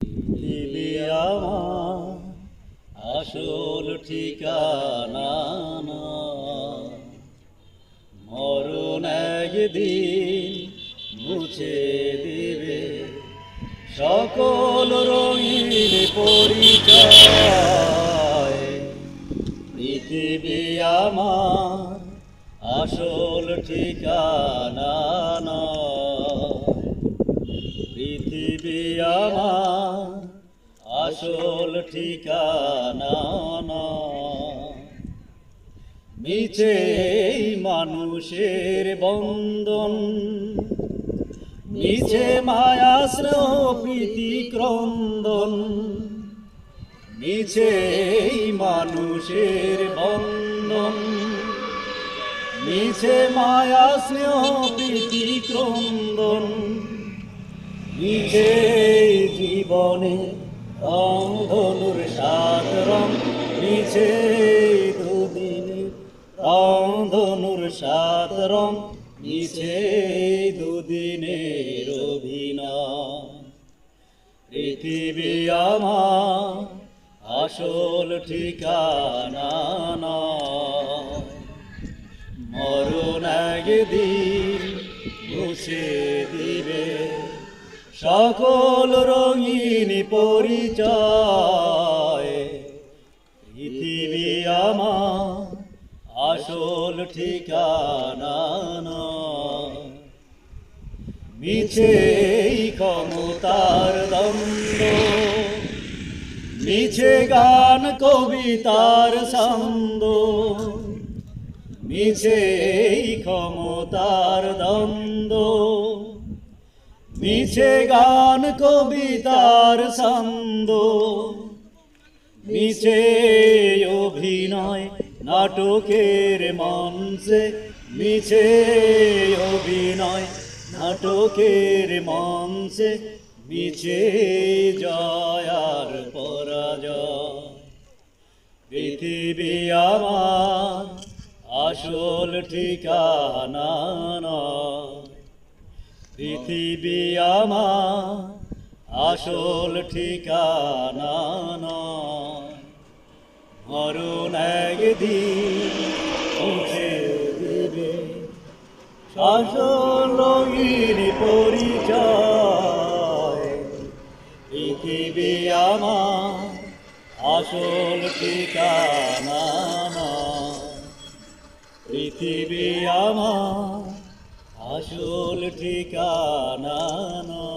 পৃথিবী আমার আসল ঠিকানা না। মরণ একদিন মুছে দিবে সকল রঙিন পরিচয়। পৃথিবী আমার আসল ঠিকানা না। পৃথিবী আমার আসল ঠিকানা না। মিছে মানুষের বন্ধন, মিছে মায়া স্নেহ প্রীতি ক্রন্দন। মিছে মানুষের বন্ধন, মিছে মায়া স্নেহ প্রীতি ক্রন্দন। মিছে জীবনে রং ধনুর সাত রং, মিছে দুদিনের রং ধনুর সাত রং, মিছে দুদিনের অভিনয়। পৃথিবী আমার আসল ঠিকানা না। মরণ একদিন মুছে দিবে সকল রঙিন পরিচয়। পৃথিবী আমার আসল ঠিকানা না। মিছে ক্ষমতার দ্বন্দ্ব, মিছে গান কবিতার ছন্দ। মিছে ক্ষমতার দ্বন্দ্ব, মিছে গান কবিতার ছন্দ। মিছে অভিনয় নাটকের মঞ্চে, মিছে অভিনয় নাটকের মঞ্চে। মিছে জয় আর পরাজয়। পৃথিবী আমার আসল ঠিকানা না। পৃথিবী আমার আসল ঠিকানা না। মরণ একদিন মুছে দিবে আসল রঙিন পরিচয়। পৃথিবী আমার আসল ঠিকানা না। পৃথিবী আমার আসল ঠিকানা না।